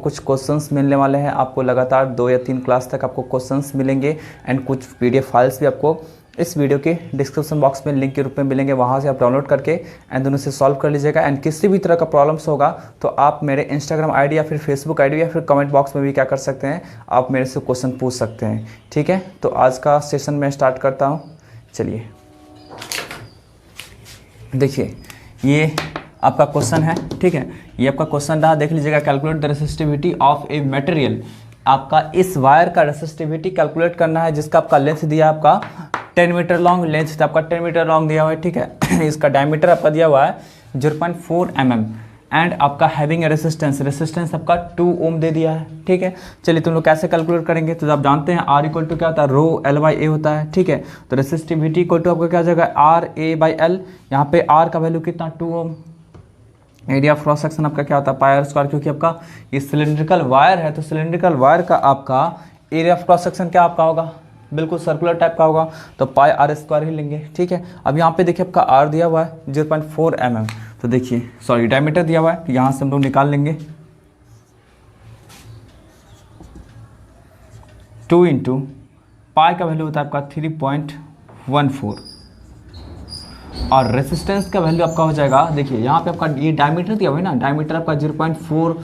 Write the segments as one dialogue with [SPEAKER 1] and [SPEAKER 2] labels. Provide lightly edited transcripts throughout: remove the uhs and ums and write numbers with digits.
[SPEAKER 1] कुछ क्वेश्चंस मिलने वाले हैं, आपको लगातार 2 या 3 क्लास तक आपको क्वेश्चंस मिलेंगे एंड कुछ PDF फाइल्स भी आपको इस वीडियो के डिस्क्रिप्शन बॉक्स में लिंक के रूप में मिलेंगे, वहाँ से आप डाउनलोड करके एंड दोनों से सॉल्व कर लीजिएगा। एंड किसी भी तरह का प्रॉब्लम्स होगा तो आप मेरे इंस्टाग्राम आईडी या फिर फेसबुक आईडी या फिर कमेंट बॉक्स में भी क्या कर सकते हैं, आप मेरे से क्वेश्चन पूछ सकते हैं। ठीक है, तो आज का सेशन मैं स्टार्ट करता हूँ। चलिए देखिए, ये आपका क्वेश्चन है। ठीक है, ये आपका क्वेश्चन रहा, देख लीजिएगा। Calculate the resistivity of a material. आपका इस वायर का रेसिस्टिविटी कैलकुलेट करना है, जिसका आपका लेंथ दिया है आपका 10 मीटर लॉन्ग, लेंथ आपका 10 मीटर लॉन्ग दिया हुआ है। ठीक है, इसका डायमीटर आपका दिया हुआ है 0.4 mm एंड आपका हैविंग रेसिस्टेंस आपका 2 ओम दे दिया है। ठीक है, चलिए तुम लोग कैसे कैलकुलेट करेंगे, तो आप जानते हैं R इक्वल टू क्या होता है, रो L/A होता है। ठीक है, तो रेसिस्टिविटी इक्वल टू आपका क्या हो जाएगा, RA/L। यहाँ पे R का वैल्यू कितना, 2 ओम। एरिया ऑफ क्रॉस सेक्शन आपका क्या होता है, पाई R², क्योंकि आपका ये सिलेंड्रिकल वायर है, तो सिलेंड्रिकल वायर का आपका एरिया ऑफ क्रॉस सेक्शन क्या आपका होगा, बिल्कुल सर्कुलर टाइप का होगा, तो पाई R² ही लेंगे। ठीक है, अब यहाँ पे देखिए आपका R दिया हुआ है 0.4 mm, तो देखिए सॉरी डायमीटर दिया हुआ है, तो यहाँ से हम लोग निकाल लेंगे 2 इंटू पाई का वैल्यू होता है आपका 3.14 और रेसिस्टेंस का वैल्यू आपका हो जाएगा, देखिए यहाँ पे आपका ये डायमीटर दिया हुआ है ना, डायमीटर आपका 0.4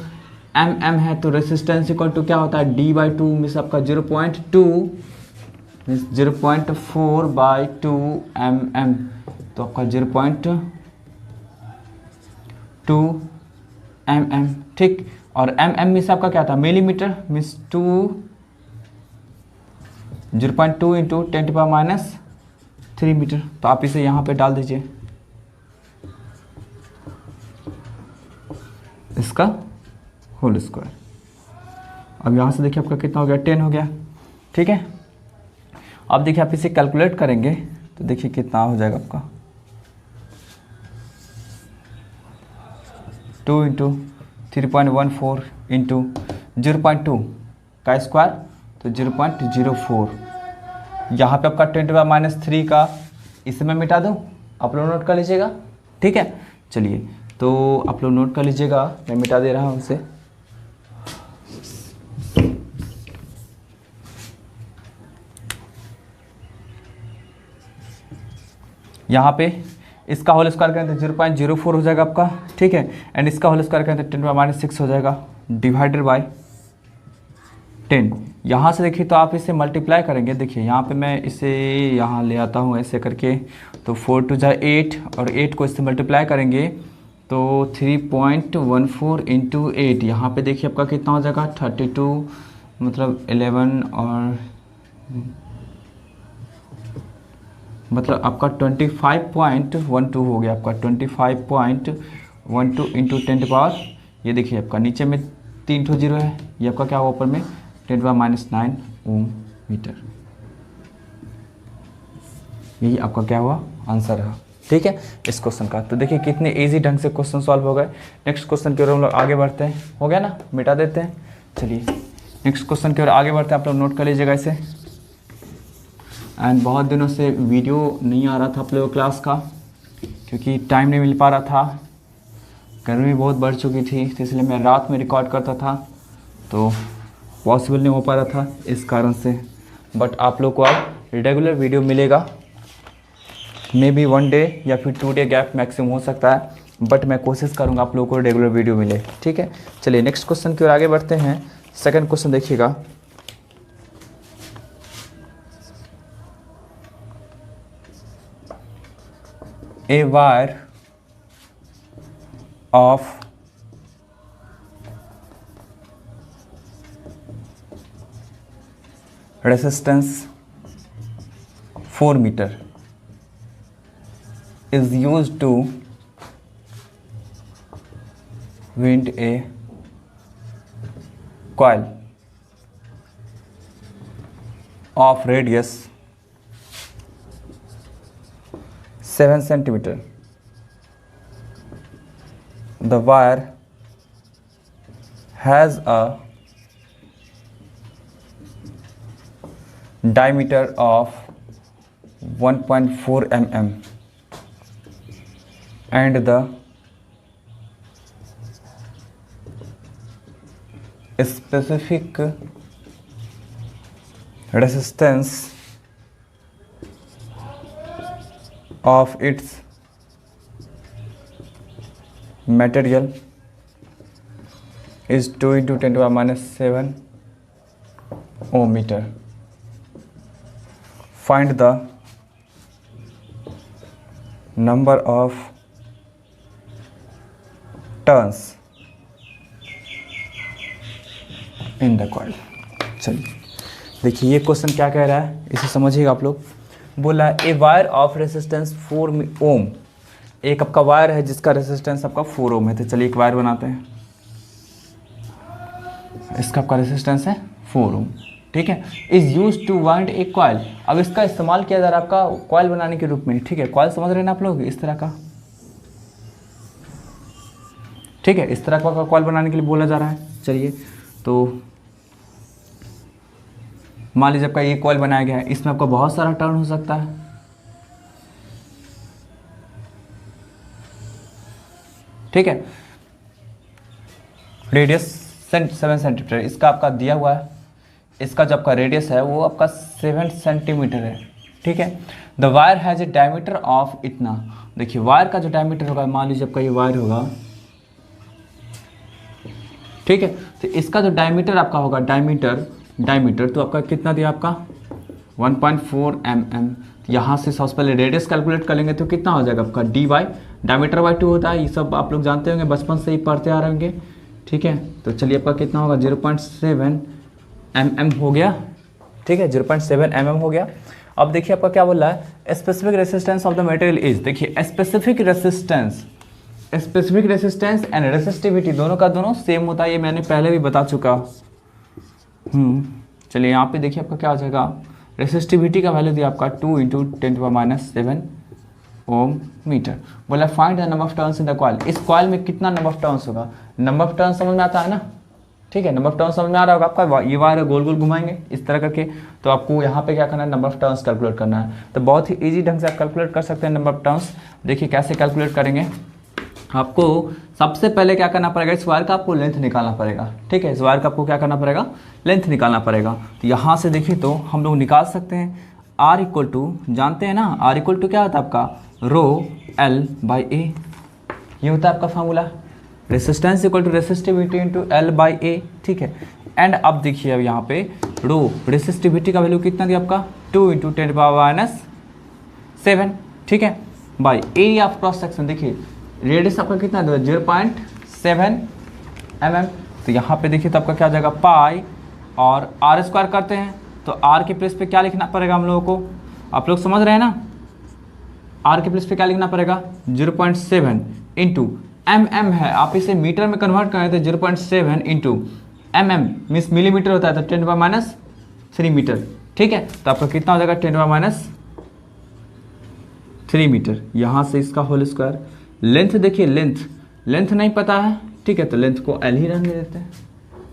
[SPEAKER 1] mm है, तो रेसिस्टेंस इक्वल टू क्या होता है, D/2 मीन्स आपका 0.2 मीन्स 0.4/2 mm, तो आपका 0.2 mm। ठीक, और mm मीन्स आपका क्या था, मिलीमीटर, मीन्स 0.2 इंटू 10⁻³ मीटर। तो आप इसे यहाँ पे डाल दीजिए, इसका होल स्क्वायर। अब यहाँ से देखिए आपका कितना हो गया, 10 हो गया। ठीक है, अब देखिए आप इसे कैलकुलेट करेंगे तो देखिए कितना हो जाएगा आपका, 2 इंटू 3.14 इंटू 0.2 का स्क्वायर, तो 0.04। यहाँ पे आपका 10⁻³ का इसे मैं मिटा दूँ, आप लोग नोट कर लीजिएगा। ठीक है, चलिए तो आप लोग नोट कर लीजिएगा, मैं मिटा दे रहा हूँ उसे। यहाँ पे इसका होल स्क्वायर करें तो 0.04 हो जाएगा आपका। ठीक है, एंड इसका होल स्क्वायर करें तो 10⁻6 हो जाएगा, डिवाइडेड बाय 10। यहाँ से देखिए तो आप इसे मल्टीप्लाई करेंगे, देखिए यहाँ पे मैं इसे यहाँ ले आता हूँ ऐसे करके, तो 4 2 जा 8 और 8 को इससे मल्टीप्लाई करेंगे तो 3.14 इंटू 8, यहाँ पे देखिए आपका कितना हो जाएगा, 32 मतलब 11 और मतलब आपका 25.12 हो गया, आपका 25.12 इंटू 10⁻, ये देखिए आपका नीचे में 3 ठो 0 है, ये आपका क्या हुआ ऊपर में 10⁻9 ओम मीटर। यही आपका क्या हुआ, आंसर रहा। ठीक है, इस क्वेश्चन का। तो देखिए कितने इजी ढंग से क्वेश्चन सॉल्व हो गए। नेक्स्ट क्वेश्चन की ओर हम लोग आगे बढ़ते हैं, हो गया ना, मिटा देते हैं। चलिए नेक्स्ट क्वेश्चन की ओर आगे बढ़ते हैं, आप लोग नोट कर लीजिएगा इसे। एंड बहुत दिनों से वीडियो नहीं आ रहा था आप लोगों क्लास का, क्योंकि टाइम नहीं मिल पा रहा था, गर्मी बहुत बढ़ चुकी थी, तो इसलिए मैं रात में रिकॉर्ड करता था, तो पॉसिबल नहीं हो पा रहा था इस कारण से। बट आप लोग को अब रेगुलर वीडियो मिलेगा, मे बी 1 डे या फिर 2 डे गैप मैक्सिमम हो सकता है, बट मैं कोशिश करूँगा आप लोगों को रेगुलर वीडियो मिले। ठीक है, चलिए नेक्स्ट क्वेश्चन की ओर आगे बढ़ते हैं। सेकंड क्वेश्चन देखिएगा, a wire of resistance 4 meter is used to wind a coil of radius 7 centimeter. The wire has a diameter of 1.4 mm and the specific resistance of its material is 2 into 10 to the minus 7 ohm meter. Find the number of turns in the coil. चलिए देखिए ये question क्या कह रहा है, इसे समझिएगा आप लोग। बोला ए वायर ऑफ रेसिस्टेंस 4 ओम, एक आपका वायर है जिसका रेसिस्टेंस आपका 4 ओम है। तो चलिए एक वायर बनाते हैं, इसका आपका रेसिस्टेंस है 4 ओम, ठीक है। Is use to wind a coil, अब इसका इस्तेमाल किया जा रहा है आपका कॉइल बनाने के रूप में, ठीक है। कॉइल समझ रहे हैं ना आप लोग, इस तरह का, ठीक है, इस तरह का कॉइल बनाने के लिए बोला जा रहा है। चलिए तो मान लीजिए आपका ये कॉइल बनाया गया है, इसमें आपका बहुत सारा टर्न हो सकता है, ठीक है। रेडियस 7 सेंटीमीटर इसका आपका दिया हुआ है, इसका जो आपका रेडियस है वो आपका 7 सेंटीमीटर है, ठीक है। The wire has a diameter of इतना, देखिए वायर का जो डायमीटर होगा, मान लीजिए आपका ये वायर होगा, ठीक है। तो इसका जो डायमीटर आपका होगा, डायमीटर तो आपका कितना दिया आपका 1.4 mm। यहाँ से सबसे पहले रेडियस कैलकुलेट कर लेंगे तो कितना हो जाएगा आपका dy, डायमीटर बाई 2 होता है, ये सब आप लोग जानते होंगे, बचपन से ही पढ़ते आ रहे होंगे, ठीक है। तो चलिए आपका कितना होगा 0.7 mm हो गया, ठीक है, 0.7 mm हो गया। अब देखिए आपका क्या बोल रहा है, specific resistance of the material is, देखिए स्पेसिफिक रेसिस्टेंस एंड रेसिस्टिविटी दोनों का दोनों सेम होता है, ये मैंने पहले भी बता चुका। चलिए यहाँ पे देखिए आपका क्या हो जाएगा, रेसिस्टिविटी का वैल्यू दिया आपका 2 into 10 to the minus 7 ohm metre. बोला find the number of turns in the coil, इस कॉइल में कितना नंबर ऑफ टर्न्स होगा। नंबर ऑफ टर्न्स समझ में आता है ना, ठीक है, नंबर ऑफ टर्न्स समझ में आ रहा होगा आपका। ये वायर गोल गोल घुमाएंगे इस तरह करके, तो आपको यहाँ पे क्या करना है, नंबर ऑफ टर्न्स कैलकुलेट करना है। तो बहुत ही ईजी ढंग से आप कैलकुलेट कर सकते हैं नंबर ऑफ टर्न्स। देखिए कैसे कैलकुलेट करेंगे, आपको सबसे पहले क्या करना पड़ेगा, इस वायर का आपको लेंथ निकालना पड़ेगा, ठीक है। इस वायर का आपको क्या करना पड़ेगा, लेंथ निकालना पड़ेगा। तो यहाँ से देखिए तो हम लोग निकाल सकते हैं R इक्वल टू, जानते हैं ना R इक्वल टू क्या होता है आपका रो L बाई ए, ये होता है आपका formula. Resistance equal to resistivity into L by A, ठीक है। एंड अब देखिए अब यहाँ पे रो रेसिस्टिविटी का वैल्यू कितना दिया आपका 2 इंटू 10 टू द माइनस 7, ठीक है, by area of cross section. देखिए रेडियस आपका कितना है 0.7 mm। तो यहाँ पे देखिए तो आपका क्या हो जाएगा पाई और आर स्क्वायर करते हैं, तो आर के प्लेस पे क्या लिखना पड़ेगा हम लोगों को, आप लोग समझ रहे हैं ना, आर के प्लेस पे क्या लिखना पड़ेगा 0.7 इंटू mm है, आप इसे मीटर में कन्वर्ट करें तो 0.7 इंटू mm मीन्स मिलीमीटर होता है, तो 10 टू द माइनस 3 मीटर, ठीक है। तो आपका कितना हो जाएगा 10 टू द माइनस 3 मीटर। यहाँ से इसका होल स्क्वायर। लेंथ देखिए, लेंथ नहीं पता है, ठीक है, तो लेंथ को L ही रहने देते हैं,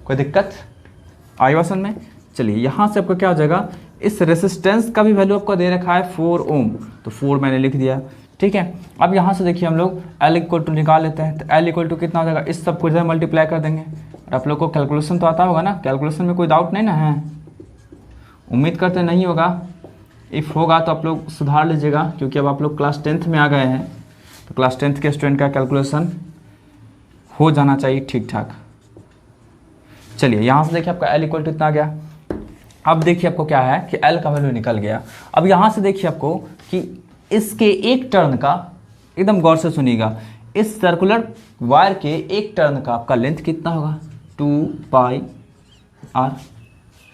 [SPEAKER 1] कोई दिक्कत आई क्वेश्चन में। चलिए यहाँ से आपका क्या हो जाएगा, इस रेसिस्टेंस का भी वैल्यू आपको दे रखा है 4 ओम, तो 4 मैंने लिख दिया, ठीक है। अब यहाँ से देखिए हम लोग L इक्वल टू निकाल लेते हैं, तो L इक्वल टू कितना हो जाएगा, इस सब को मल्टीप्लाई कर देंगे। और आप लोग को कैलकुलेशन तो आता होगा ना, कैलकुलेशन में कोई डाउट नहीं ना है, उम्मीद करते नहीं होगा। इफ़ होगा तो आप लोग सुधार लीजिएगा, क्योंकि अब आप लोग क्लास 10th में आ गए हैं, तो क्लास 10th के स्टूडेंट का कैलकुलेशन हो जाना चाहिए ठीक ठाक। चलिए यहाँ से देखिए आपका L इक्वल टू इतना आ गया। अब देखिए आपको क्या है कि L का वैल्यू निकल गया। अब यहाँ से देखिए आपको कि इसके एक टर्न का, एकदम गौर से सुनिएगा, इस सर्कुलर वायर के एक टर्न का आपका लेंथ कितना होगा 2 पाई r,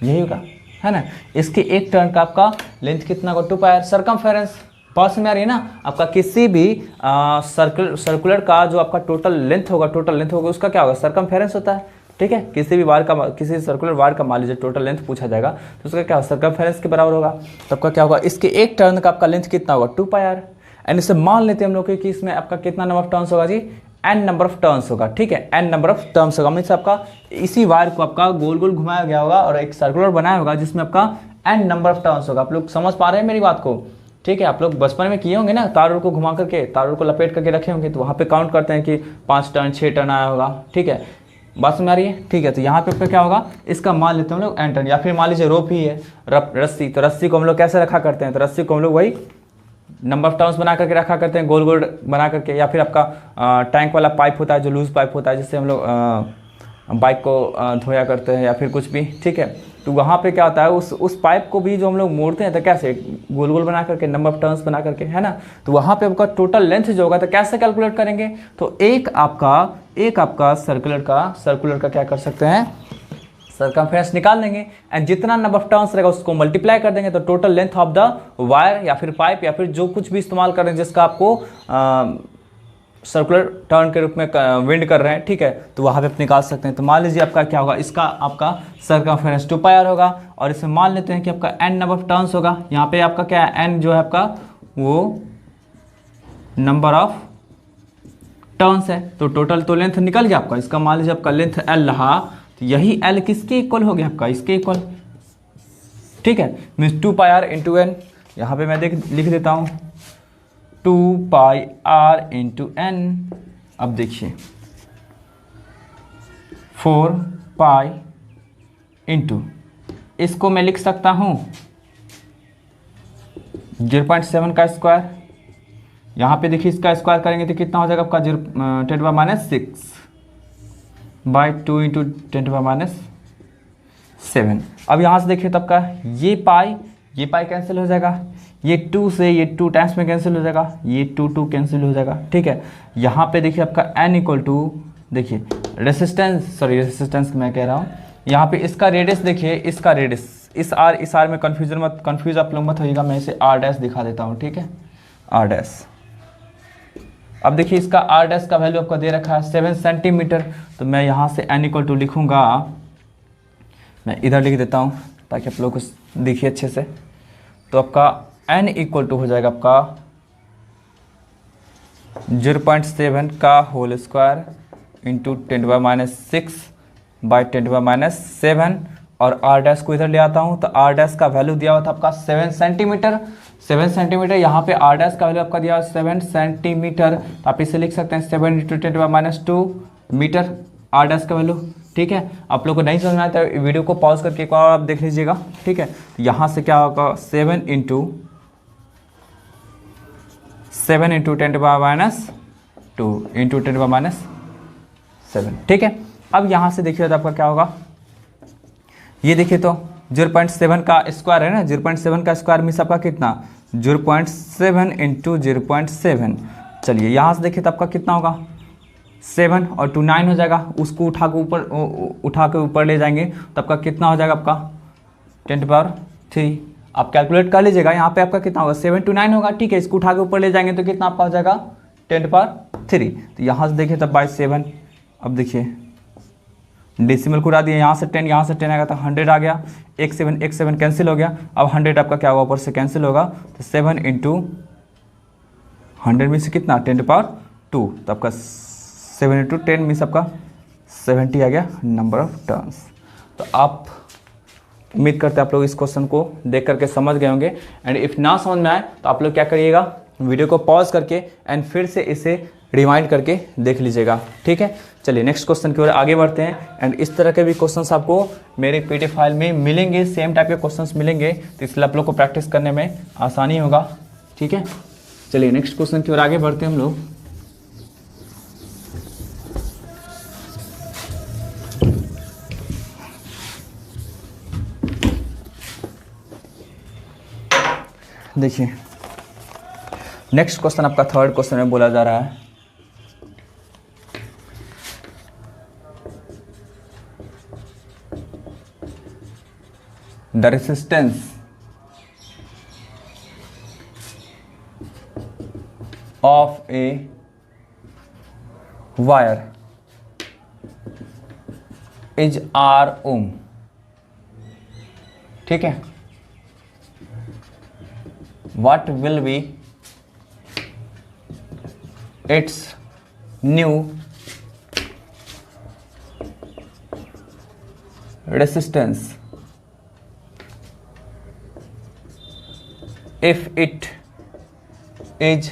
[SPEAKER 1] यही होगा, है ना। इसके एक टर्न का आपका लेंथ कितना होगा 2 पाई r। सर्कमफेरेंस पास में आ रही है ना, आपका किसी भी सर्कुलर का जो आपका टोटल लेंथ होगा उसका क्या होगा, सर्कमफेरेंस होता है, ठीक है। किसी भी वायर का, किसी सर्कुलर वायर का मान लीजिए टोटल लेंथ पूछा जाएगा तो उसका क्या सर्कमफेरेंस के बराबर होगा। तो आपका क्या होगा, इसके एक टर्न का आपका लेंथ कितना होगा 2 पाई r। एंड इसे मान लेते हैं हम लोग कि इसमें आपका कितना नंबर ऑफ टर्न्स होगा जी, n नंबर ऑफ टर्न्स होगा, ठीक है, n नंबर ऑफ टर्न्स होगा। मीन्स आपका इसी वायर को आपका गोल गोल घुमाया गया होगा और एक सर्कुलर बनाया होगा जिसमें आपका n नंबर ऑफ टर्न्स होगा। आप लोग समझ पा रहे हैं मेरी बात को, ठीक है। आप लोग बचपन में किए होंगे ना, तार को घुमा करके, तार को लपेट करके रखे होंगे, तो वहाँ पे काउंट करते हैं कि 5 टर्न 6 टर्न आया होगा, ठीक है। बात समझ आ रही है? ठीक है, तो यहाँ पे आपका क्या होगा, इसका मान लेते हैं हम लोग n टन, या फिर मान लीजिए रोप ही है रस्सी, तो रस्सी को हम लोग कैसे रखा करते हैं, तो रस्सी को हम लोग वही नंबर ऑफ टर्न्स बना करके रखा करते हैं, गोल गोल बना करके, या फिर आपका टैंक वाला पाइप होता है जो लूज पाइप होता है, जिससे हम लोग बाइक को धोया करते हैं या फिर कुछ भी, ठीक है। तो वहाँ पे क्या होता है, उस पाइप को भी जो हम लोग मोड़ते हैं तो कैसे, गोल गोल बना करके, नंबर ऑफ टर्न्स बना करके, है ना। तो वहाँ पे आपका टोटल लेंथ जो होगा तो कैसे कैलकुलेट करेंगे, तो एक आपका सर्कुलर का क्या कर सकते हैं, सर्कमफेरेंस निकाल देंगे, एंड जितना नंबर ऑफ टर्न्स रहेगा उसको मल्टीप्लाई कर देंगे, तो total length of the wire या फिर पाइप या फिर जो कुछ भी इस्तेमाल कर रहे हैं जिसका आपको सर्कुलर टर्न के रूप में विंड कर रहे हैं, ठीक है, तो वहाँ पे आप निकाल सकते हैं। तो मान लीजिए आपका क्या होगा, इसका आपका सर्कमफेरेंस 2 पाई होगा, और इसे मान लेते हैं कि आपका n नंबर ऑफ टर्न्स होगा। यहाँ पे आपका क्या है, n जो है आपका वो नंबर ऑफ टर्न्स है, तो टोटल तो लेंथ निकल गया आपका। इसका मान लीजिए आपका लेंथ l रहा, तो यही l किसके इक्वल हो गया आपका, इसके इक्वल, ठीक है, मीन्स 2 पाई r इंटू n। यहाँ पे मैं लिख देता हूँ 2 पाई r इंटू n। अब देखिए 4 पाई इंटू, इसको मैं लिख सकता हूँ 0.7 का स्क्वायर। यहाँ पे देखिए इसका स्क्वायर करेंगे तो कितना हो जाएगा आपका 10⁻6 बाई 2 इंटू 10⁻7। अब यहाँ से देखिए तब का ये पाई कैंसिल हो जाएगा, ये 2 से ये 2 टाइम्स में कैंसिल हो जाएगा, ये 2 कैंसिल हो जाएगा, ठीक है। यहाँ पे देखिए आपका n इक्वल टू, देखिए रेसिस्टेंस मैं कह रहा हूँ, यहाँ पे इसका रेडियस देखिए, इसका रेडियस इस आर में कंफ्यूज आप लोग मत होइएगा, मैं इसे r डैश दिखा देता हूँ, ठीक है, r डैश। अब देखिए इसका r डैश का वैल्यू आपका दे रखा है 7 सेंटीमीटर, तो मैं यहाँ से n इक्वल टू लिखूँगा, मैं इधर लिख देता हूँ ताकि आप लोग को देखिए अच्छे से। तो आपका n इक्वल टू हो जाएगा आपका 0.7 का होल स्क्वायर इंटू 10⁻6 बाई 10⁻7, और r डैश को इधर ले आता हूँ, तो r डैश का वैल्यू दिया हुआ था आपका 7 सेंटीमीटर। यहाँ पे r डैश का वैल्यू आपका दिया हुआ 7 सेंटीमीटर, तो आप इसे लिख सकते हैं 7 इंटू 10⁻2 मीटर r डैश का वैल्यू, ठीक है। आप लोग को नहीं समझ में आता है वीडियो को पॉज करके एक बार आप देख लीजिएगा, ठीक है। यहाँ से क्या होगा 7 इंटू 10⁻2 इंटू 10⁻7, ठीक है। अब यहाँ से देखिए तो आपका क्या होगा, ये देखिए तो 0.7 का स्क्वायर है ना, 0.7 का स्क्वायर मीन्स आपका कितना 0.7 इंटू 0.7। चलिए यहाँ से देखिए तो आपका कितना होगा 7 और 2 9 हो जाएगा, उसको उठा के ऊपर ले जाएंगे तो आपका कितना हो जाएगा आपका 10⁻3। आप कैलकुलेट कर लीजिएगा, यहाँ पे आपका कितना होगा 7 to 9 होगा, ठीक है। इसको उठा के ऊपर ले जाएंगे तो कितना आपका हो जाएगा 10⁻3। तो यहाँ से देखिए तब बाई 7, अब देखिए डेसिमल को उड़ा दिए, यहाँ से 10 आएगा तो 100 आ गया, एक 7 कैंसिल हो गया। अब 100 आपका क्या होगा ऊपर से कैंसिल होगा, तो 7 इंटू 100 में से कितना 10⁻2, तो आपका 7 इंटू 10 मीन्स आपका 70 आ गया नंबर ऑफ टर्न्स। तो आप उम्मीद करते हैं आप लोग इस क्वेश्चन को देख करके समझ गए होंगे, एंड इफ़ ना समझ में आए तो आप लोग क्या करिएगा, वीडियो को पॉज करके एंड फिर से इसे रिवाइंड करके देख लीजिएगा, ठीक है। चलिए नेक्स्ट क्वेश्चन की ओर आगे बढ़ते हैं, एंड इस तरह के भी क्वेश्चंस आपको मेरे पीडीएफ फाइल में मिलेंगे, सेम टाइप के क्वेश्चंस मिलेंगे, तो इसलिए आप लोग को प्रैक्टिस करने में आसानी होगा, ठीक है। चलिए नेक्स्ट क्वेश्चन की ओर आगे बढ़ते हैं हम लोग। देखिए नेक्स्ट क्वेश्चन आपका थर्ड क्वेश्चन में बोला जा रहा है, the resistance of a wire is R ओम, ठीक है। What will be its new resistance if it is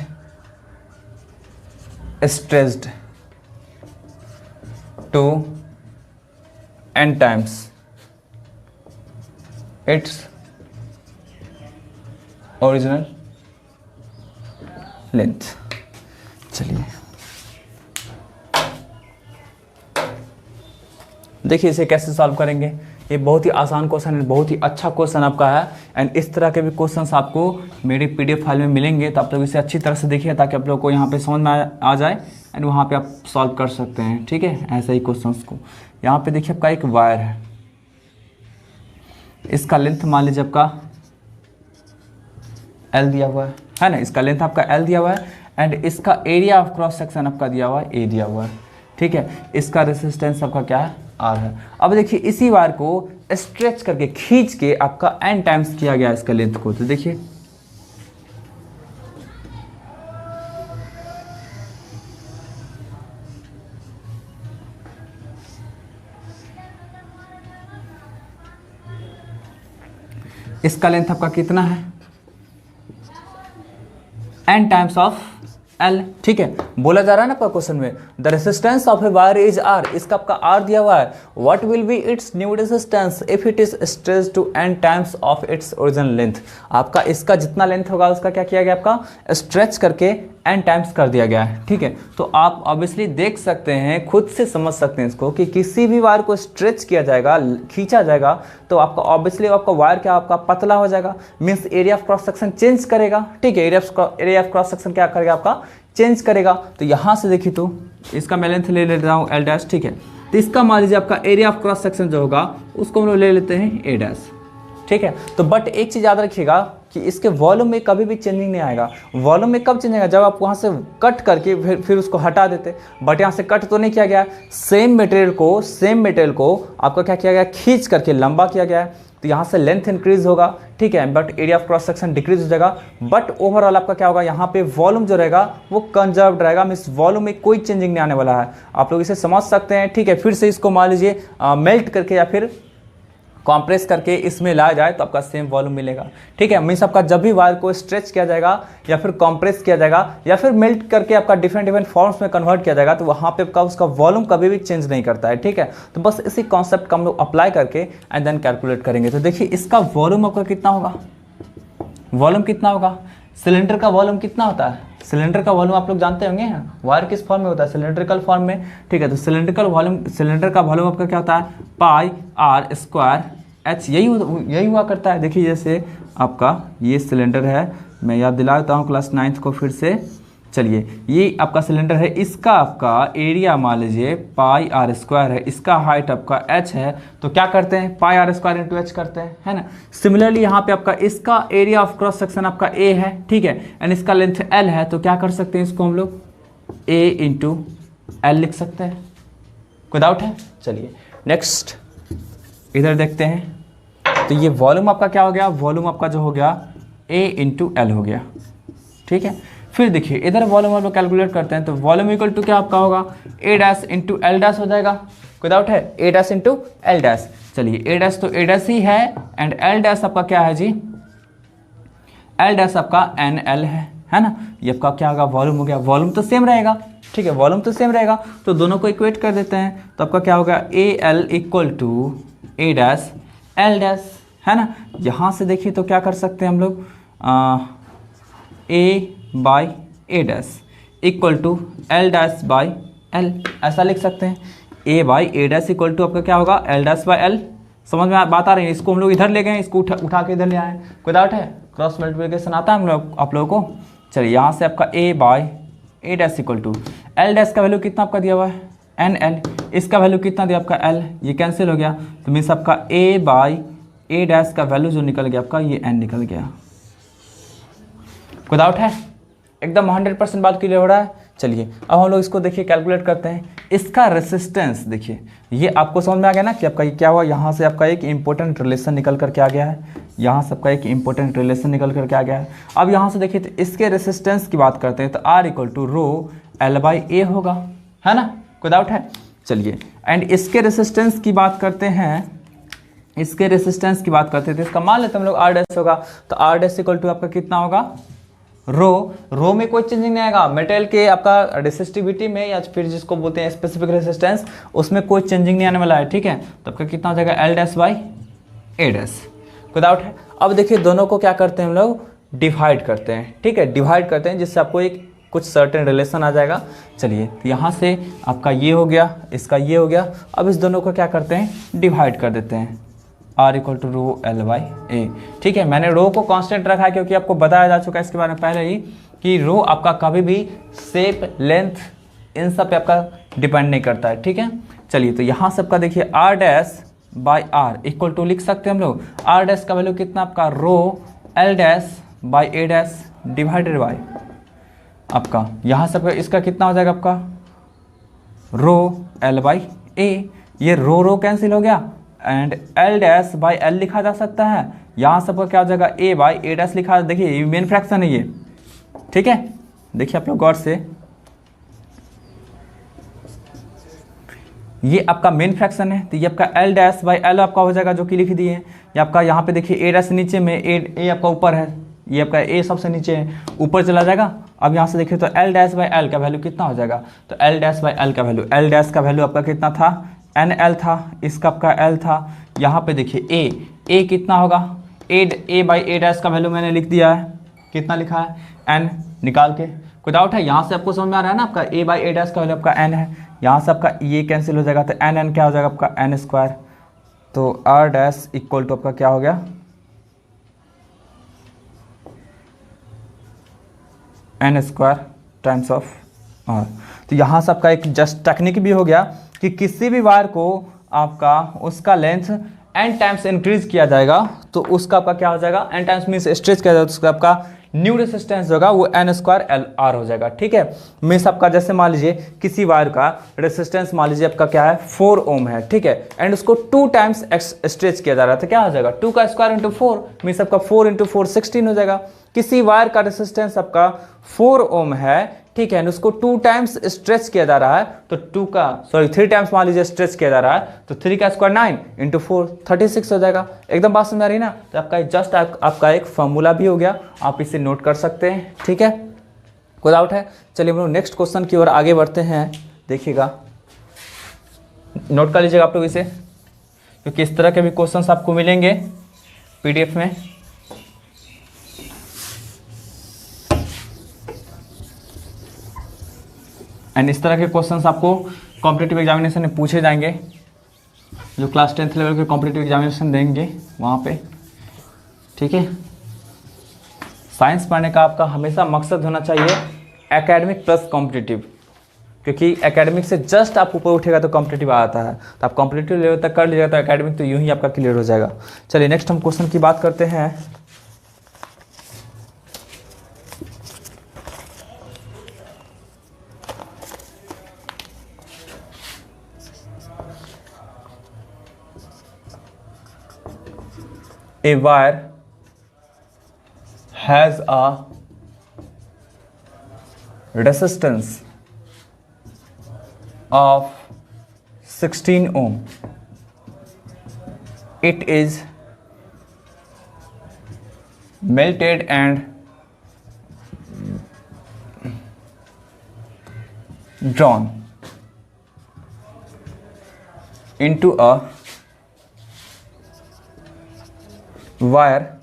[SPEAKER 1] stretched to n times it's original length. चलिए देखिए इसे कैसे सॉल्व करेंगे। ये बहुत ही आसान क्वेश्चन है, बहुत ही अच्छा क्वेश्चन आपका है। एंड इस तरह के भी क्वेश्चंस आपको मेरी पीडीएफ फाइल में मिलेंगे, तो आप लोग इसे अच्छी तरह से देखिए ताकि आप लोग को यहाँ पे समझ में आ जाए एंड वहाँ पे आप सॉल्व कर सकते हैं। ठीक है, ऐसे ही क्वेश्चंस को यहाँ पे देखिए आपका एक वायर है, इसका लेंथ मान लीजिए आपका L दिया हुआ है ना, इसका लेंथ आपका L दिया हुआ है एंड इसका एरिया ऑफ क्रॉस सेक्शन आपका दिया हुआ है A दिया हुआ है। ठीक है, इसका रेसिस्टेंस आपका क्या है R है। अब देखिए इसी वायर को स्ट्रेच करके खींच के आपका n टाइम्स किया गया इसका लेंथ को, तो देखिए इसका लेंथ आपका कितना है n टाइम्स ऑफ L। ठीक है, बोला जा रहा है ना आपका क्वेश्चन में the resistance of a wire is R, इसका आपका R दिया हुआ है। What will be its new resistance if it is stretched to n times of its original length. आपका इसका जितना लेंथ होगा उसका क्या किया गया, आपका स्ट्रेच करके n टाइम्स कर दिया गया है। ठीक है, तो आप ऑब्वियसली देख सकते हैं, खुद से समझ सकते हैं इसको कि किसी भी वायर को स्ट्रेच किया जाएगा, खींचा जाएगा, तो आपका ऑब्वियसली आपका वायर क्या आपका पतला हो जाएगा, means area of cross section change करेगा। ठीक है, एरिया ऑफ क्रॉस सेक्शन क्या करेगा आपका चेंज करेगा। तो यहाँ से देखिए तो इसका मैं लेंथ ले लेता हूँ L डैश। ठीक है, तो इसका मान लीजिए आपका एरिया ऑफ क्रॉस सेक्शन जो होगा उसको हम लोग ले लेते हैं A डैश। ठीक है, तो बट एक चीज़ याद रखिएगा कि इसके वॉल्यूम में कभी भी चेंजिंग नहीं आएगा। वॉल्यूम में कब चेंज आएगा, जब आप वहाँ से कट करके फिर उसको हटा देते, बट यहाँ से कट तो नहीं किया गया, सेम मटेरियल को आपका क्या किया गया, खींच करके लंबा किया गया है, तो यहाँ से लेंथ इंक्रीज होगा। ठीक है, but area of cross section decrease हो जाएगा, बट ओवरऑल आपका क्या होगा, यहाँ पे वॉल्यूम जो रहेगा वो कंजर्व्ड रहेगा, मीन्स वॉल्यूम में कोई चेंजिंग नहीं आने वाला है। आप लोग इसे समझ सकते हैं। ठीक है, फिर से इसको मान लीजिए मेल्ट करके या फिर कॉम्प्रेस करके इसमें लाया जाए तो आपका सेम वॉल्यूम मिलेगा। ठीक है, मीन्स आपका जब भी वायर को स्ट्रेच किया जाएगा या फिर कॉम्प्रेस किया जाएगा या फिर मेल्ट करके आपका डिफरेंट फॉर्म्स में कन्वर्ट किया जाएगा, तो वहाँ पे आपका उसका वॉल्यूम कभी भी चेंज नहीं करता है। ठीक है, तो बस इसी कॉन्सेप्ट का हम लोग अप्लाई करके एंड देन कैलकुलेट करेंगे। तो देखिए इसका वॉल्यूम आपका कितना होगा, वॉल्यूम कितना होगा, सिलेंडर का वॉल्यूम कितना होता है, सिलेंडर का वॉल्यूम आप लोग जानते होंगे, वायर किस फॉर्म में होता है, सिलेंड्रिकल फॉर्म में। ठीक है, तो सिलेंडर का वॉल्यूम आपका क्या होता है, पाई आर स्क्वायर एच, यही हुआ करता है। देखिए जैसे आपका ये सिलेंडर है, मैं याद दिला देता हूँ क्लास 9th को फिर से। चलिए ये आपका सिलेंडर है, इसका आपका एरिया मान लीजिए पाई आर स्क्वायर है, इसका हाइट आपका h है, तो क्या करते हैं पाई आर स्क्वायर इंटू एच करते हैं, है ना। सिमिलरली यहाँ पे आपका इसका एरिया ऑफ क्रॉस सेक्शन आपका a है। ठीक है, एंड इसका लेंथ l है, तो क्या कर सकते हैं इसको हम लोग a इंटू एल लिख सकते हैं, कोई डाउट है। चलिए नेक्स्ट इधर देखते हैं, तो ये वॉल्यूम आपका क्या हो गया, वॉल्यूम आपका जो हो गया a इंटू एल हो गया। ठीक है, फिर देखिए इधर वॉल्यूम हम लोग कैलकुलेट करते हैं, तो वॉल्यूम इक्वल टू क्या आपका होगा a dash into L dash हो जाएगा, कोई डाउट है, a dash into L dash. चलिए a डैश तो a डैश ही है एंड एल डैश आपका क्या है जी, एल डैश आपका एन एल है ना। ये आपका क्या होगा वॉल्यूम हो गया, वॉल्यूम तो सेम रहेगा। ठीक है, वॉल्यूम तो सेम रहेगा, तो दोनों को इक्वेट कर देते हैं, तो आपका क्या होगा A L equal to A dash L dash, है ना। यहाँ से देखिए तो क्या कर सकते हैं हम लोग, A by A dash equal to L dash by L, ऐसा लिख सकते हैं। A by A dash equal to आपका क्या होगा एल डैश बाई एल। समझ में बात आ रही है, इसको हम लोग इधर ले गए, इसको उठा के इधर ले आए, कोई डाउट है, क्रॉस मल्टीप्लिकेशन आता है हम लोग आप लोगों को। चलिए यहाँ से आपका A by A dash equal to L dash का वैल्यू कितना आपका दिया हुआ है एन एल, इसका वैल्यू कितना दिया आपका एल, ये कैंसिल हो गया, तो मीन्स आपका ए बाई ए डैश का वैल्यू जो निकल गया आपका ये एन निकल गया। कोई डाउट है, एकदम 100% बात क्लियर हो रहा है। चलिए अब हम लोग इसको देखिए कैलकुलेट करते हैं। इसका रेसिस्टेंस देखिए, ये आपको समझ में आ गया ना कि आपका ये क्या हुआ, यहाँ से आपका एक इंपॉर्टेंट रिलेशन निकल करके आ गया है, यहाँ से आपका एक इंपॉर्टेंट रिलेशन निकल करके आ गया है। अब यहाँ से देखिए तो इसके रेसिस्टेंस की बात करते हैं, तो R equal to rho L by A होगा, है ना, कोई डाउट है। चलिए एंड इसके रेसिस्टेंस की बात करते हैं, इसके रेसिस्टेंस की बात करते थे, इसका मान लेते हम लोग आर डैश होगा, तो आर डैश इक्वल टू आपका कितना होगा रो में कोई चेंजिंग नहीं आएगा। मेटेरियल के आपका रेसिस्टिविटी में या फिर जिसको बोलते हैं स्पेसिफिक रेसिस्टेंस, उसमें कोई चेंजिंग नहीं आने वाला है, ठीक है। तो आपका कितना हो जाएगा L dash by A dash, कोई डाउट है। अब देखिए दोनों को क्या करते हैं हम लोग, डिवाइड करते हैं, ठीक है, डिवाइड करते हैं जिससे आपको एक कुछ सर्टेन रिलेशन आ जाएगा। चलिए तो यहाँ से आपका ये हो गया, इसका ये हो गया। अब इस दोनों को क्या करते हैं, डिवाइड कर देते हैं, R equal to rho L by A, ठीक है। मैंने रो को कांस्टेंट रखा है क्योंकि आपको बताया जा चुका है इसके बारे में पहले ही कि रो आपका कभी भी शेप, लेंथ, इन सब पे आपका डिपेंड नहीं करता है, ठीक है। चलिए तो यहाँ से आपका देखिए R dash by R equal to लिख सकते हैं हम लोग, R डैश का वैल्यू कितना आपका रो L dash by A dash divided by आपका यहाँ से आपका इसका कितना हो जाएगा आपका रो L बाई A, ये रो कैंसिल हो गया and L dash by L लिखा जा सकता है। यहाँ से आपका क्या हो जाएगा A बाई A डैश लिखा, देखिए ये मेन फ्रैक्शन है ये, ठीक है। देखिए आप लोग गौर से, ये आपका मेन फ्रैक्शन है, तो ये आपका L डैश बाई L आपका हो जाएगा जो कि लिख दिए। ये आपका यहाँ पे देखिए A डैश नीचे में, A आपका ऊपर है, ये आपका A सबसे नीचे है, ऊपर चला जाएगा। अब यहाँ से देखिए तो L डैश बाई L का वैल्यू कितना हो जाएगा, तो L डैश बाई L का वैल्यू, L डैश का वैल्यू आपका कितना था, NL था, इसका आपका L था। यहाँ पे देखिए A कितना होगा, A बाई A डैश का वैल्यू मैंने लिख दिया है, कितना लिखा है N निकाल के, कोई डाउट है। यहाँ से आपको समझ में आ रहा है ना, आपका A बाई A डैश का वैल्यू आपका N है, यहाँ से आपका ये कैंसिल हो जाएगा तो N क्या हो जाएगा आपका N स्क्वायर, तो R डैश इक्वल टू आपका क्या हो गया N square times of R। तो यहाँ से आपका एक जस्ट टेक्निक भी हो गया कि किसी भी वायर को आपका उसका लेंथ n टाइम्स इंक्रीज किया जाएगा तो उसका आपका क्या हो जाएगा, n टाइम्स मीन्स स्ट्रेच किया जाएगा तो उसका आपका न्यू रेसिस्टेंस होगा वो N स्क्वायर L R हो जाएगा, ठीक है। मीन्स आपका जैसे मान लीजिए किसी वायर का रेसिस्टेंस मान लीजिए आपका क्या है 4 ओम है, ठीक है, एंड उसको 2 टाइम्स स्ट्रेच किया जा रहा है तो क्या हो जाएगा 2 का स्क्वायर इंटू 4 मीन्स आपका 4 इंटू 4 16 हो जाएगा। किसी वायर का रेसिस्टेंस आपका 4 ओम है, ठीक है, उसको 2 टाइम्स स्ट्रेच किया जा रहा है तो 3 टाइम्स मान लीजिए स्ट्रेच किया जा रहा है तो 3 का स्क्वायर 9 इंटू 4 36 हो जाएगा। एकदम बात समझ आ रही ना, तो आपका जस्ट आपका एक फॉर्मूला भी हो गया, आप इसे नोट कर सकते हैं, ठीक है, कोई डाउट है। चलिए हम लोग नेक्स्ट क्वेश्चन की ओर आगे बढ़ते हैं, देखिएगा नोट कर लीजिएगा आप लोग इसे, क्योंकि इस तरह के भी क्वेश्चंस आपको मिलेंगे PDF में। एंड इस तरह के क्वेश्चंस आपको कॉम्पिटिटिव एग्जामिनेशन में पूछे जाएंगे, जो क्लास 10th लेवल के कॉम्पिटिटिव एग्जामिनेशन देंगे वहाँ पे, ठीक है। साइंस पढ़ने का आपका हमेशा मकसद होना चाहिए एकेडमिक प्लस कॉम्पिटिटिव, क्योंकि एकेडमिक से जस्ट आप ऊपर उठेगा तो कॉम्पिटिटिव आता है, तो आप कॉम्पिटिटिव लेवल तक कर लीजिएगा तो एकेडमिक तो यूँ ही आपका क्लियर हो जाएगा। चलिए नेक्स्ट हम क्वेश्चन की बात करते हैं। A wire has a resistance of 16 ohm. It is melted and drawn into a wire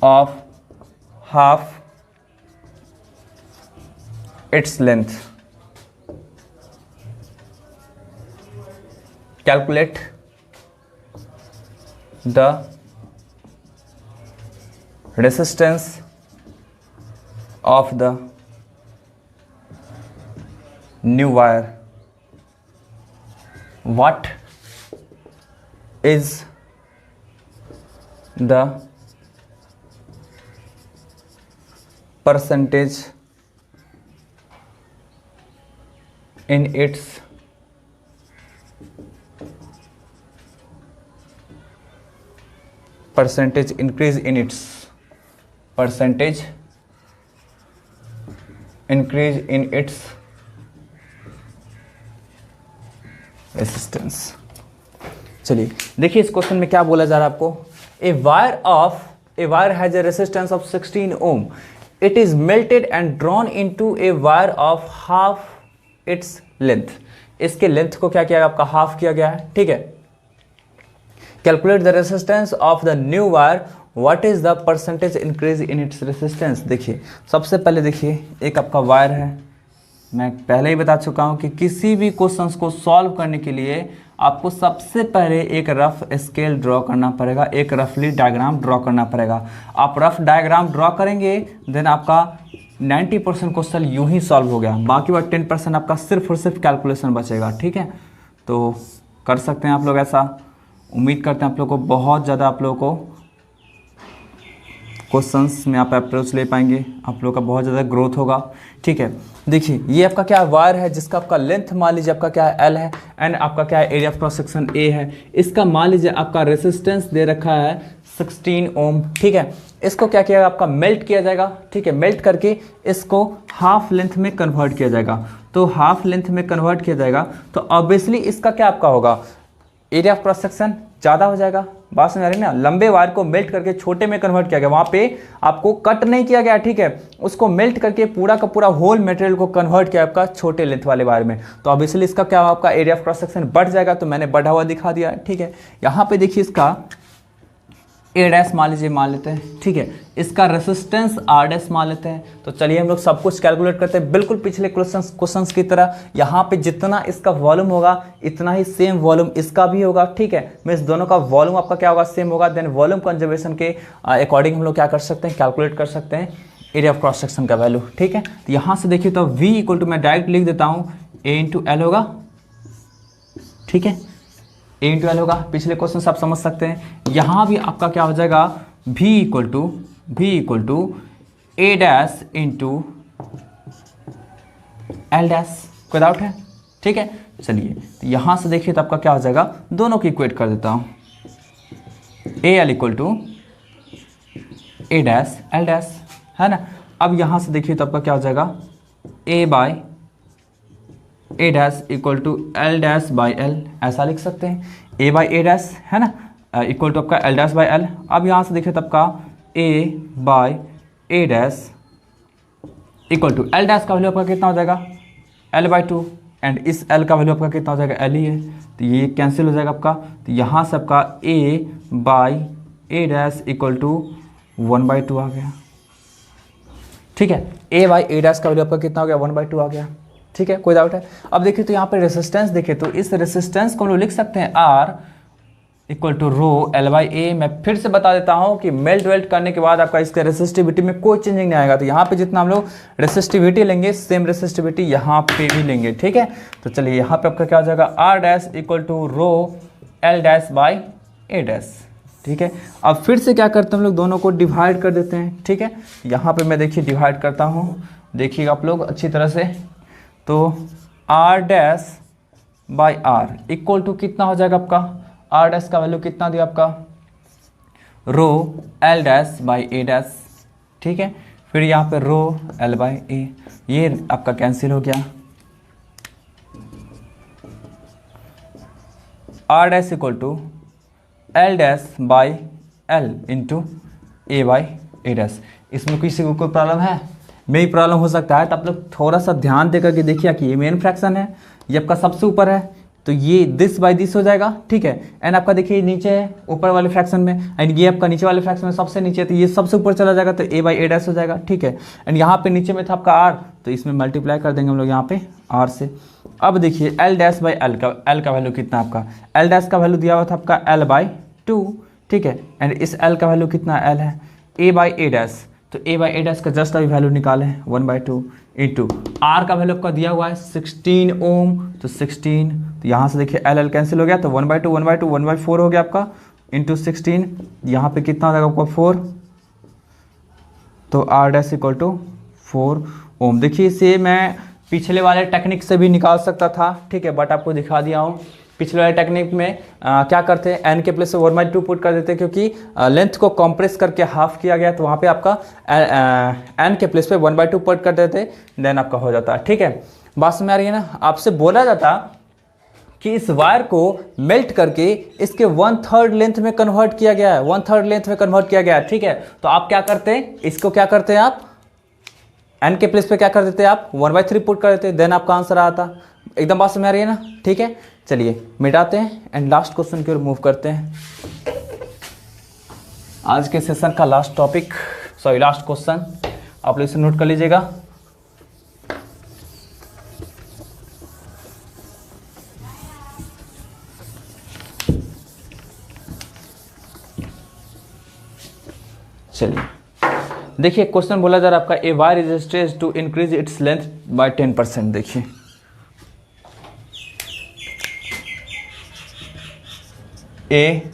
[SPEAKER 1] of half its length. Calculate the resistance of the new wire. What is the percentage in its percentage increase in its percentage increase in its resistance. चलिए देखिए इस question में क्या बोला जा रहा है आपको, a wire of a wire has a resistance of 16 ohm. It is melted and drawn into a wire of half its length. इसके लेंथ को क्या किया गया, आपका हाफ किया गया है, ठीक है। Calculate the resistance of the new wire, what is the percentage increase in its resistance. देखिए सबसे पहले देखिए एक आपका वायर है, मैं पहले ही बता चुका हूं कि किसी भी क्वेश्चंस को सॉल्व करने के लिए आपको सबसे पहले एक रफ स्केल ड्रॉ करना पड़ेगा, एक रफली डायग्राम ड्रॉ करना पड़ेगा। आप रफ डायग्राम ड्रॉ करेंगे देन आपका 90% क्वेश्चन यूं ही सॉल्व हो गया, बाकी बात 10% आपका सिर्फ और सिर्फ कैलकुलेशन बचेगा, ठीक है। तो कर सकते हैं आप लोग ऐसा, उम्मीद करते हैं आप लोग को बहुत ज़्यादा आप लोगों को क्वेश्चंस में आप अप्रोच ले पाएंगे, आप लोग का बहुत ज़्यादा ग्रोथ होगा, ठीक है। देखिए ये आपका क्या वायर है जिसका आपका लेंथ मान लीजिए आपका क्या है L है, एंड आपका क्या है area of cross section A है। इसका मान लीजिए आपका रेसिस्टेंस दे रखा है 16 ओम, ठीक है। इसको क्या किया आपका मेल्ट किया जाएगा, ठीक है। मेल्ट करके इसको हाफ लेंथ में कन्वर्ट किया जाएगा। तो हाफ लेंथ में कन्वर्ट किया जाएगा तो ऑब्वियसली इसका क्या आपका होगा, एरिया ऑफ क्रॉस सेक्शन ज़्यादा हो जाएगा। बात समझ आ रही है ना, लंबे वायर को मेल्ट करके छोटे में कन्वर्ट किया गया, वहाँ पे आपको कट नहीं किया गया, ठीक है। उसको मेल्ट करके पूरा का पूरा होल मटेरियल को कन्वर्ट किया आपका छोटे लेंथ वाले वायर में। तो ऑब्वियसली इसका क्या आपका एरिया ऑफ क्रॉस सेक्शन बढ़ जाएगा, तो मैंने बढ़ा हुआ दिखा दिया, ठीक है। यहाँ पे देखिए इसका A डैश मान लीजिए, मान लेते हैं, ठीक है। इसका रेसिस्टेंस R डैश मान लेते हैं। तो चलिए हम लोग सब कुछ कैलकुलेट करते हैं बिल्कुल पिछले क्वेश्चंस की तरह। यहाँ पे जितना इसका वॉल्यूम होगा इतना ही सेम वॉल्यूम इसका भी होगा, ठीक है। मीन्स दोनों का वॉल्यूम आपका क्या होगा, सेम होगा। देन वॉल्यूम कंजर्वेशन के अकॉर्डिंग हम लोग क्या कर सकते हैं, कैलकुलेट कर सकते हैं एरिया ऑफ क्रॉस सेक्शन का वैल्यू, ठीक है। तो यहाँ से देखिए तो V इक्वल टू मैं डायरेक्ट लिख देता हूँ A इंटू एल होगा, ठीक है। A इंटू एल होगा, पिछले क्वेश्चन से आप समझ सकते हैं। यहाँ भी आपका क्या हो जाएगा V equal to A dash into L dash, कोई डाउट है, ठीक है। चलिए तो यहाँ से देखिए तो आपका क्या हो जाएगा, दोनों की इक्वेट कर देता हूँ। A L equal to A dash L dash, है ना। अब यहाँ से देखिए तो आपका क्या हो जाएगा, A by A dash equal to L dash by L, ऐसा लिख सकते हैं। ए बाई ए डैश है ना, इक्वल टू आपका एल डैश बाई एल। अब यहाँ से देखिए तो आपका A by A dash equal to L dash का वैल्यू आपका कितना हो जाएगा, एल बाई 2, एंड इस एल का वैल्यू आपका कितना हो जाएगा, एल ही है, तो ये कैंसिल हो जाएगा आपका। तो यहाँ से आपका A by A dash equal to 1/2 आ गया, ठीक है। ए बाई ए डैश का वैल्यू आपका कितना हो गया, 1/2 आ गया, ठीक है। कोई डाउट है। अब देखिए तो यहाँ पे रेसिस्टेंस देखिए तो इस रेसिस्टेंस को हम लोग लिख सकते हैं R equal to rho L by A. मैं फिर से बता देता हूँ कि मेल्ट वेल्ट करने के बाद आपका इसका रेसिस्टिविटी में कोई चेंजिंग नहीं आएगा। तो यहाँ पे जितना हम लोग रेसिस्टिविटी लेंगे सेम रेसिस्टिविटी यहाँ पे भी लेंगे, ठीक है। तो चलिए यहाँ पे आपका क्या हो जाएगा, R dash equal to rho L dash by A dash, ठीक है। अब फिर से क्या करते हैं हम लोग, दोनों को डिवाइड कर देते हैं, ठीक है। यहाँ पे मैं देखिए डिवाइड करता हूँ, देखिएगा आप लोग अच्छी तरह से। तो R dash by R equal to कितना हो जाएगा आपका, R डैश का वैल्यू कितना दिया आपका, रो L dash by A dash, ठीक है। फिर यहाँ पे रो L बाई ए, ये आपका कैंसिल हो गया। R dash equal to L dash by L into A by A dash. इसमें किसी को कोई प्रॉब्लम है, में प्रॉब्लम हो सकता है, तो आप लोग थोड़ा सा ध्यान देकर के देखिए कि ये मेन फ्रैक्शन है, ये आपका सबसे ऊपर है, तो ये दिस बाई दिस हो जाएगा, ठीक है। एंड आपका देखिए नीचे है ऊपर वाले फ्रैक्शन में, एंड ये आपका नीचे वाले फ्रैक्शन में सबसे नीचे है, तो ये सबसे ऊपर चला जाएगा, तो ए बाई ए डैश हो जाएगा, ठीक है। एंड यहाँ पे नीचे में था आपका R, तो इसमें मल्टीप्लाई कर देंगे हम लोग यहाँ पे R से। अब देखिए एल डैश बाई एल का वैल्यू कितना आपका, एल डैश का वैल्यू दिया हुआ था आपका एल बाई 2, ठीक है। एंड इस एल का वैल्यू कितना एल है, ए बाई ए डैश, तो ए बाई ए डैश का जस्ट अभी वैल्यू निकाले 1/2 इंटू आर का वैल्यू आपका दिया हुआ है 16 ओम, तो 16, तो यहाँ से देखिए एल एल कैंसिल हो गया, तो 1/4 हो गया आपका इंटू 16, यहाँ पे कितना हो जाएगा आपका 4, तो आर डैश इक्वल टू 4 ओम। देखिए इसे मैं पिछले वाले टेक्निक से भी निकाल सकता था, ठीक है, बट आपको दिखा दिया हूँ। पिछले वाले टेक्निक में क्या करते हैं, एन के प्लेस से 1/2 पुट कर देते हैं, क्योंकि लेंथ को कंप्रेस करके हाफ किया गया, तो वहाँ पे आपका एन के प्लेस पे 1/2 पुट कर देते, देन आपका हो जाता है, ठीक है। बात समझ आ रही है ना। आपसे बोला जाता कि इस वायर को मेल्ट करके इसके 1/3 लेंथ में कन्वर्ट किया गया है, 1/3 लेंथ में कन्वर्ट किया गया है, ठीक है। तो आप क्या करते हैं, इसको क्या करते हैं आप n के प्लेस पे क्या कर देते हैं आप 1/3 पुट कर देते हैं, देन आपका आंसर आता। एकदम बात समझ आ रही है ना, ठीक है। चलिए मिटाते हैं एंड लास्ट क्वेश्चन की ओर मूव करते हैं। आज के सेशन का last topic, sorry last question, आप लोग इसे नोट कर लीजिएगा। चलिए देखिए, क्वेश्चन बोला जा रहा है आपका, a wire is stretched to increase its length by 10%। देखिए a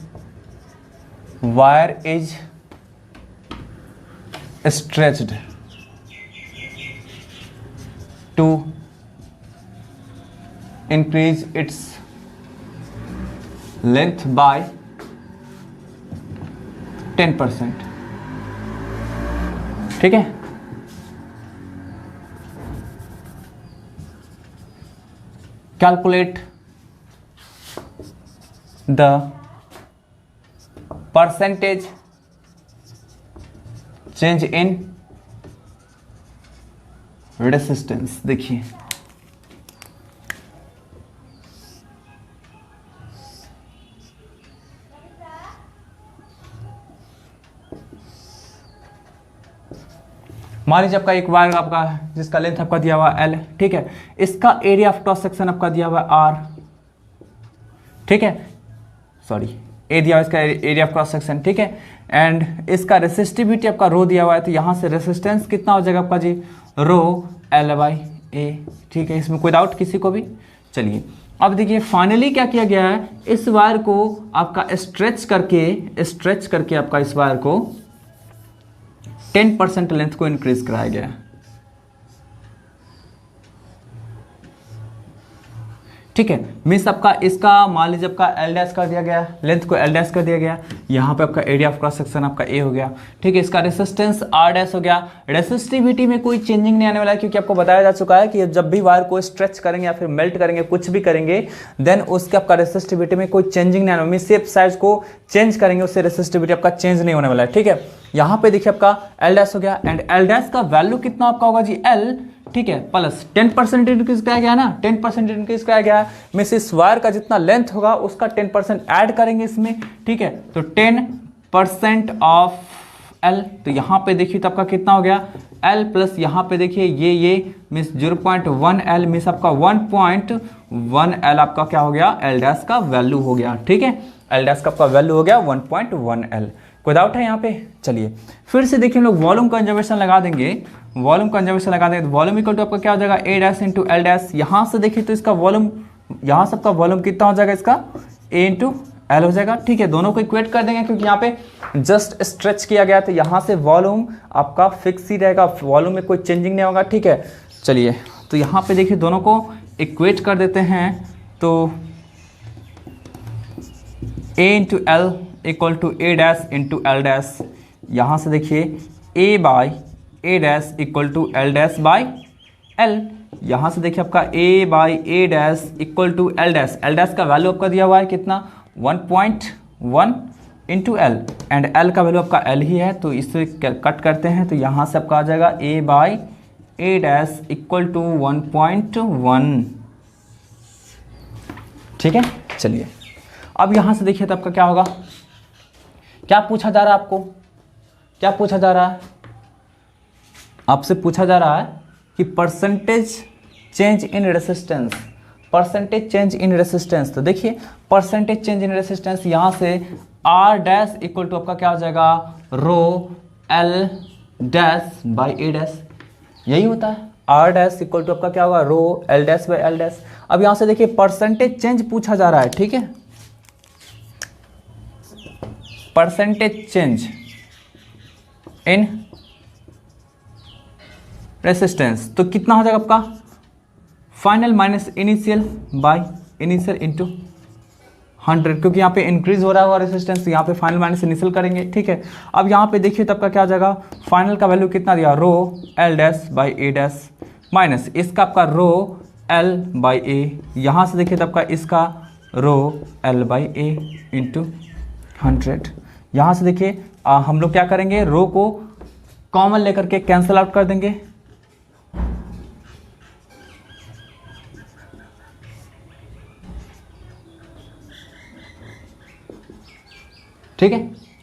[SPEAKER 1] wire is stretched to increase its length by 10%, ठीक है। Calculate the percentage change in resistance. देखिए मान लीजिए आपका एक वायर आपका जिसका लेंथ आपका दिया हुआ L, ठीक है। इसका एरिया ऑफ क्रॉस सेक्शन आपका दिया हुआ R, ठीक है, सॉरी ए दिया हुआ इसका एरिया ऑफ क्रॉस सेक्शन, ठीक है। एंड इसका रेसिस्टिविटी आपका रो दिया हुआ है, तो यहाँ से रेसिस्टेंस कितना हो जाएगा आपका जी, रो L/A, ठीक है। इसमें कोई डाउट किसी को भी। चलिए अब देखिए फाइनली क्या किया गया है, इस वायर को आपका स्ट्रेच करके आपका इस वायर को 10% लेंथ को इंक्रीज कराया गया है, ठीक है। मीन्स आपका इसका मान लीजिए आपका L डैश कर दिया गया, लेंथ को L डैश कर दिया गया, यहाँ पे आपका एरिया ऑफ क्रॉस सेक्शन आपका A हो गया, ठीक है। इसका रेसिस्टेंस R डैश हो गया। रेसिस्टिविटी में कोई चेंजिंग नहीं आने वाला है, क्योंकि आपको बताया जा चुका है कि जब भी वायर को स्ट्रेच करेंगे या फिर मेल्ट करेंगे, कुछ भी करेंगे, देन उसके आपका रेसिस्टिविटी में कोई चेंजिंग नहीं आने वाला। मीन शेप साइज को चेंज करेंगे, उससे रेसिस्टिविटी आपका चेंज नहीं होने वाला है, ठीक है। यहाँ पे देखिए आपका L डैश हो गया, एंड L डैश का वैल्यू कितना आपका होगा जी L, ठीक है, प्लस 10% इंक्रीज कराया गया ना, 10% इंक्रीज कराया गया। मीन्स इस वायर का जितना लेंथ होगा उसका 10% ऐड करेंगे इसमें, ठीक है। तो 10% ऑफ L, तो यहाँ पे देखिए तो आपका कितना हो गया L प्लस यहाँ पे देखिए ये मीन्स 0.1 L, मीन्स आपका 1.1 L आपका क्या हो गया, L डैश का वैल्यू हो गया, ठीक है। L डैश का आपका वैल्यू हो गया 1.1 L। कोई डाउट है यहाँ पे? चलिए फिर से देखिए हम लोग वॉल्यूम कंजर्वेशन लगा देंगे, वॉल्यूम कंजर्वेशन लगा देंगे। तो वॉल्यूम इक्वल टू आपका क्या हो जाएगा, A dash into L dash. यहाँ से देखिए तो इसका वॉल्यूम, यहाँ सबका वॉल्यूम कितना हो जाएगा, इसका A इंटू L हो जाएगा, ठीक है। दोनों को इक्वेट कर देंगे, क्योंकि यहाँ पे जस्ट स्ट्रेच किया गया, तो यहाँ से वॉल्यूम आपका फिक्स ही रहेगा, वॉल्यूम में कोई चेंजिंग नहीं होगा, ठीक है। चलिए तो यहाँ पे देखिए दोनों को इक्वेट कर देते हैं, तो A into L equal to A dash into L dash. यहाँ से देखिए A by A dash equal to L dash by L। यहाँ से देखिए आपका A by A dash equal to L dash. L dash का वैल्यू आपका दिया हुआ है कितना, 1.1 इंटू L, एंड L का वैल्यू आपका L ही है, तो इससे कट करते हैं, तो यहाँ से आपका आ जाएगा A by A dash equal to 1.1, ठीक है। चलिए अब यहाँ से देखिए तो आपका क्या होगा, क्या पूछा जा रहा है आपको, क्या पूछा जा रहा है, आपसे पूछा जा रहा है कि percentage change in resistance, percentage change in resistance. तो देखिए परसेंटेज चेंज इन रेसिस्टेंस, यहाँ से R डैश इक्वल टू आपका क्या हो जाएगा, रो L dash by A dash, यही होता है। R डैश इक्वल टू आपका क्या होगा, रो L dash by L dash. अब यहाँ से देखिए परसेंटेज चेंज पूछा जा रहा है, ठीक है, परसेंटेज चेंज इन रेसिस्टेंस, तो कितना हो जाएगा आपका, final minus initial by initial into 100, क्योंकि यहाँ पे इंक्रीज हो रहा होगा रेसिस्टेंस, यहाँ पे फाइनल माइनस इनिशियल करेंगे, ठीक है। अब यहाँ पे देखिए तब का क्या हो जाएगा, फाइनल का वैल्यू कितना दिया, रो L dash by A dash minus इसका आपका रो L बाई ए, यहाँ से देखिए तो आपका इसका रो L बाई ए इंटू 100। यहाँ से देखिए हम लोग क्या करेंगे, रो को कॉमन लेकर के कैंसिल आउट कर देंगे। ठीक है,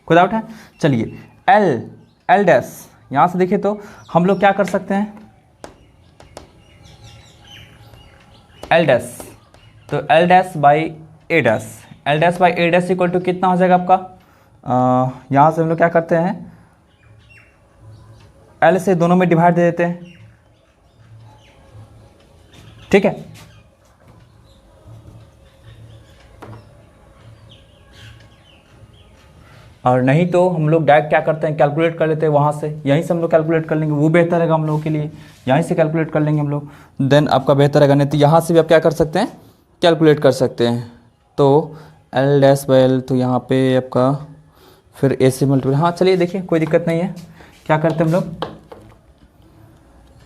[SPEAKER 1] कोई डाउट है? चलिए L डैश, यहाँ से देखिए तो हम लोग क्या कर सकते हैं, L डैश, तो L dash by A dash, L dash by A dash equal to कितना हो जाएगा आपका, यहाँ से हम लोग क्या करते हैं, L से दोनों में डिवाइड दे देते हैं। ठीक है, और नहीं तो हम लोग डायरेक्ट क्या करते हैं, कैलकुलेट कर लेते हैं वहाँ से, यहीं से हम लोग कैलकुलेट कर लेंगे, वो बेहतर रहेगा हम लोगों के लिए, यहीं से कैलकुलेट कर लेंगे हम लोग, देन आपका बेहतर रहेगा। नहीं तो यहाँ से भी आप क्या कर सकते हैं, कैलकुलेट कर सकते हैं। तो L डैश बाई एल, तो यहाँ पे आपका फिर ए से मल्टीप्लाई, हाँ चलिए देखिए कोई दिक्कत नहीं है। क्या करते हैं हम लोग,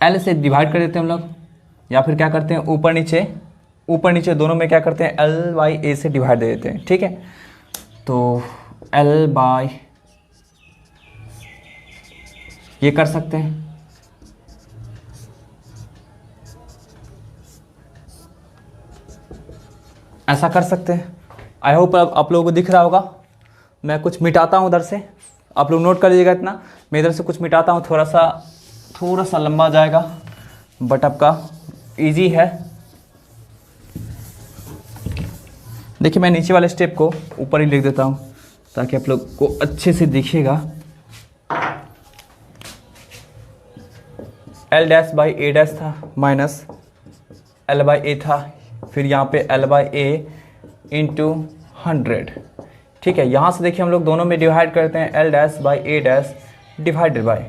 [SPEAKER 1] L से डिवाइड कर देते हैं हम लोग, या फिर क्या करते हैं ऊपर नीचे दोनों में क्या करते हैं, L बाई ए से डिवाइड दे देते हैं। ठीक है, तो L बाई ये कर सकते हैं, ऐसा कर सकते हैं। आई होप आप लोगों को दिख रहा होगा। मैं कुछ मिटाता हूँ उधर से, आप लोग नोट कर लीजिएगा इतना, मैं इधर से कुछ मिटाता हूँ, थोड़ा सा लंबा जाएगा बट आपका इजी है। देखिए मैं नीचे वाले स्टेप को ऊपर ही लिख देता हूँ ताकि आप लोग को अच्छे से दिखेगा। L dash by A dash था माइनस L बाई ए था, फिर यहाँ पे L बाई ए इंटू 100। ठीक है, यहाँ से देखिए हम लोग दोनों में डिवाइड करते हैं, L dash by A dash divided by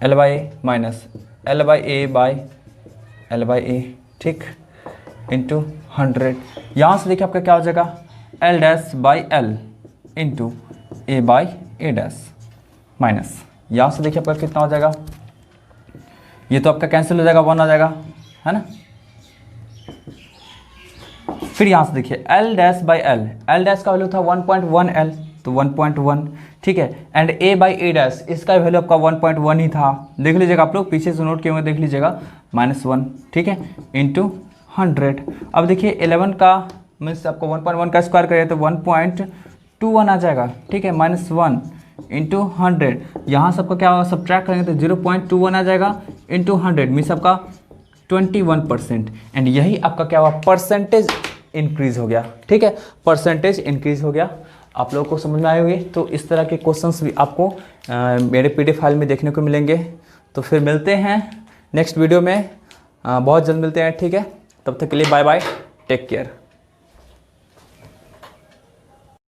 [SPEAKER 1] L by A minus L by A by L by A, ठीक, इंटू 100। यहाँ से देखिए आपका क्या हो जाएगा, L dash by L into A by A dash minus, यहाँ से देखिए आपका कितना हो जाएगा, ये तो आपका कैंसिल हो जाएगा, 1 आ जाएगा, है ना। फिर यहाँ से देखिए L dash by L dash का वैल्यू था 1.1 L, तो 1.1, ठीक है, and A by A dash इसका वैल्यू आपका 1.1 ही था, देख लीजिएगा आप लोग पीछे से नोट किए होंगे, देख लीजिएगा -1, ठीक है, इंटू 100। अब देखिए 11 का मीन्स आपको 1.1 का स्क्वायर करिए तो 1.21 आ जाएगा, ठीक है, -1 इंटू 100। यहाँ सबका क्या होगा, सब्ट्रैक्ट करेंगे तो 0.21 आ जाएगा इंटू 100 मीन्स आपका 21%। एंड यही आपका क्या हुआ, परसेंटेज इंक्रीज हो गया। ठीक है, परसेंटेज इंक्रीज हो गया। आप लोगों को समझ में आए होंगे। तो इस तरह के क्वेश्चंस भी आपको मेरे PDF फाइल में देखने को मिलेंगे। तो फिर मिलते हैं नेक्स्ट वीडियो में, बहुत जल्द मिलते हैं। ठीक है, तब तक के लिए बाय बाय, टेक केयर।